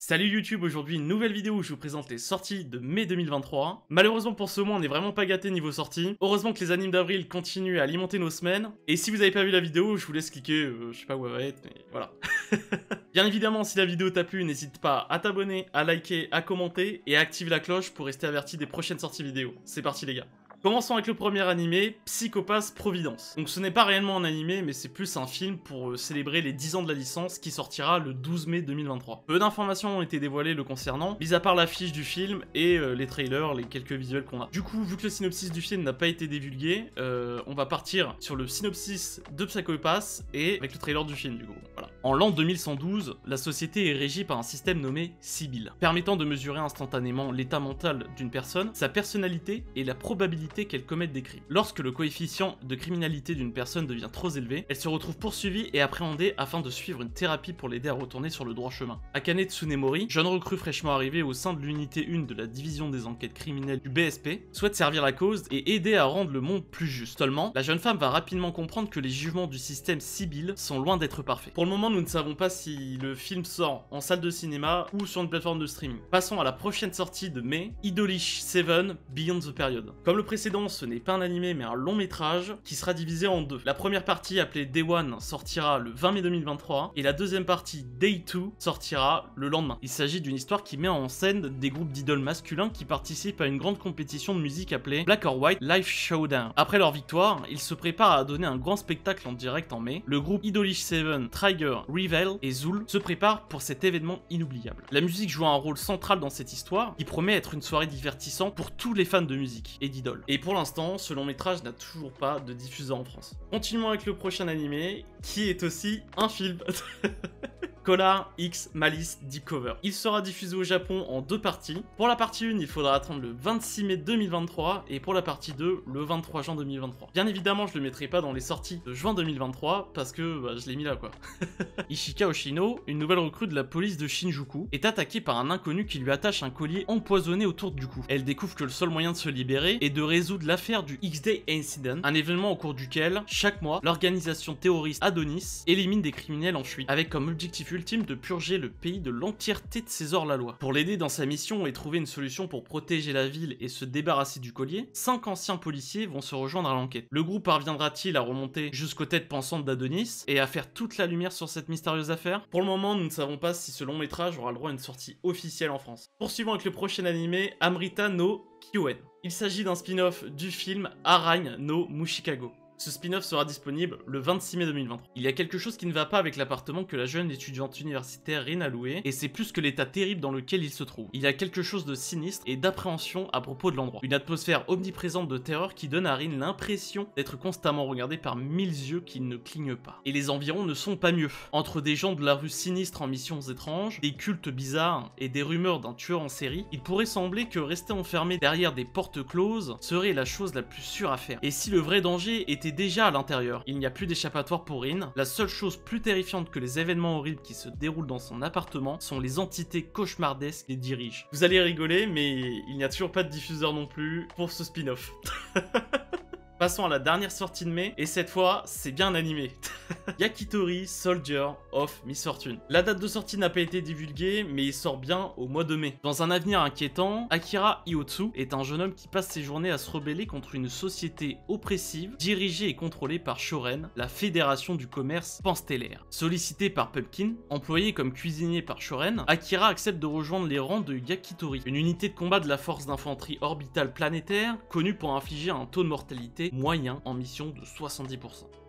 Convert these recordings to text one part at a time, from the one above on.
Salut YouTube, aujourd'hui une nouvelle vidéo où je vous présente les sorties de mai 2023. Malheureusement pour ce mois on n'est vraiment pas gâté niveau sortie. Heureusement que les animes d'avril continuent à alimenter nos semaines. Et si vous n'avez pas vu la vidéo, je vous laisse cliquer, je sais pas où elle va être, mais voilà. Bien évidemment, si la vidéo t'a plu, n'hésite pas à t'abonner, à liker, à commenter et à activer la cloche pour rester averti des prochaines sorties vidéo. C'est parti les gars. Commençons avec le premier animé, Psycho-Pass Providence. Donc ce n'est pas réellement un animé, mais c'est plus un film pour célébrer les 10 ans de la licence qui sortira le 12 mai 2023. Peu d'informations ont été dévoilées le concernant, mis à part l'affiche du film et les trailers, les quelques visuels qu'on a. Du coup, vu que le synopsis du film n'a pas été divulgué, on va partir sur le synopsis de Psycho-Pass et avec le trailer du film du coup. Voilà. En l'an 2112, la société est régie par un système nommé Sibyl, permettant de mesurer instantanément l'état mental d'une personne, sa personnalité et la probabilité qu'elle commette des crimes. Lorsque le coefficient de criminalité d'une personne devient trop élevé, elle se retrouve poursuivie et appréhendée afin de suivre une thérapie pour l'aider à retourner sur le droit chemin. Akane Tsunemori, jeune recrue fraîchement arrivée au sein de l'unité 1 de la division des enquêtes criminelles du BSP, souhaite servir la cause et aider à rendre le monde plus juste. Seulement, la jeune femme va rapidement comprendre que les jugements du système Sibyl sont loin d'être parfaits. Pour le moment, nous ne savons pas si le film sort en salle de cinéma ou sur une plateforme de streaming. Passons à la prochaine sortie de mai, Idolish 7 Beyond the Period. Comme le précédent, ce n'est pas un animé mais un long métrage qui sera divisé en deux. La première partie appelée Day 1 sortira le 20 mai 2023 et la deuxième partie Day 2 sortira le lendemain. Il s'agit d'une histoire qui met en scène des groupes d'idoles masculins qui participent à une grande compétition de musique appelée Black or White Live Showdown. Après leur victoire, ils se préparent à donner un grand spectacle en direct en mai. Le groupe Idolish 7, Trigger, Revel et Zool se préparent pour cet événement inoubliable. La musique joue un rôle central dans cette histoire qui promet être une soirée divertissante pour tous les fans de musique et d'idoles. Et pour l'instant, ce long métrage n'a toujours pas de diffuseur en France. Continuons avec le prochain animé, qui est aussi un film. Collar X Malice Deep Cover. Il sera diffusé au Japon en deux parties. Pour la partie 1, il faudra attendre le 26 mai 2023 et pour la partie 2, le 23 juin 2023. Bien évidemment, je le mettrai pas dans les sorties de juin 2023 parce que je l'ai mis là quoi. Ishika Oshino, une nouvelle recrue de la police de Shinjuku, est attaquée par un inconnu qui lui attache un collier empoisonné autour du cou. Elle découvre que le seul moyen de se libérer est de résoudre l'affaire du X-Day Incident, un événement au cours duquel, chaque mois, l'organisation terroriste Adonis élimine des criminels en fuite, avec comme objectif ultime de purger le pays de l'entièreté de ses hors-la-loi. Pour l'aider dans sa mission et trouver une solution pour protéger la ville et se débarrasser du collier, 5 anciens policiers vont se rejoindre à l'enquête. Le groupe parviendra-t-il à remonter jusqu'aux têtes pensantes d'Adonis et à faire toute la lumière sur cette mystérieuse affaire? Pour le moment, nous ne savons pas si ce long métrage aura le droit à une sortie officielle en France. Poursuivons avec le prochain animé, Amrita no Kyoen. Il s'agit d'un spin-off du film Aragne no Mushikago. Ce spin-off sera disponible le 26 mai 2023. Il y a quelque chose qui ne va pas avec l'appartement que la jeune étudiante universitaire Rin a loué, et c'est plus que l'état terrible dans lequel il se trouve. Il y a quelque chose de sinistre et d'appréhension à propos de l'endroit. Une atmosphère omniprésente de terreur qui donne à Rin l'impression d'être constamment regardée par 1000 yeux qui ne clignent pas. Et les environs ne sont pas mieux. Entre des gens de la rue sinistre en missions étranges, des cultes bizarres et des rumeurs d'un tueur en série, il pourrait sembler que rester enfermé derrière des portes closes serait la chose la plus sûre à faire. Et si le vrai danger était déjà à l'intérieur, il n'y a plus d'échappatoire pour Rin. La seule chose plus terrifiante que les événements horribles qui se déroulent dans son appartement sont les entités cauchemardesques qui les dirigent. Vous allez rigoler, mais il n'y a toujours pas de diffuseur non plus pour ce spin-off. Passons à la dernière sortie de mai, et cette fois, c'est bien un animé. Yakitori Soldier of Misfortune. La date de sortie n'a pas été divulguée, mais il sort bien au mois de mai. Dans un avenir inquiétant, Akira Iotsu est un jeune homme qui passe ses journées à se rebeller contre une société oppressive, dirigée et contrôlée par Shoren, la fédération du commerce panstellaire. Sollicité par Pumpkin, employé comme cuisinier par Shoren, Akira accepte de rejoindre les rangs de Yakitori, une unité de combat de la force d'infanterie orbitale planétaire, connue pour infliger un taux de mortalité moyen en mission de 70%.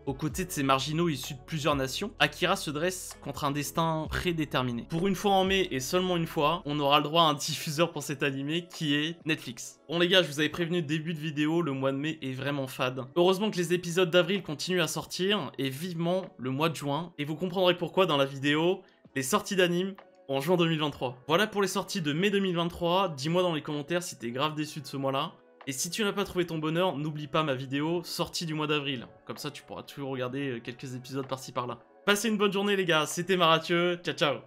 Aux côtés de ces marginaux issus de plusieurs nations, Akira se dresse contre un destin prédéterminé. Pour une fois en mai, et seulement une fois, on aura le droit à un diffuseur pour cet animé qui est Netflix. Bon les gars, je vous avais prévenu début de vidéo, le mois de mai est vraiment fade. Heureusement que les épisodes d'avril continuent à sortir, et vivement le mois de juin, et vous comprendrez pourquoi dans la vidéo, les sorties d'anime en juin 2023. Voilà pour les sorties de mai 2023, dis-moi dans les commentaires si t'es grave déçu de ce mois-là. Et si tu n'as pas trouvé ton bonheur, n'oublie pas ma vidéo sortie du mois d'avril. Comme ça, tu pourras toujours regarder quelques épisodes par-ci par-là. Passez une bonne journée les gars, c'était Marathieu, ciao ciao.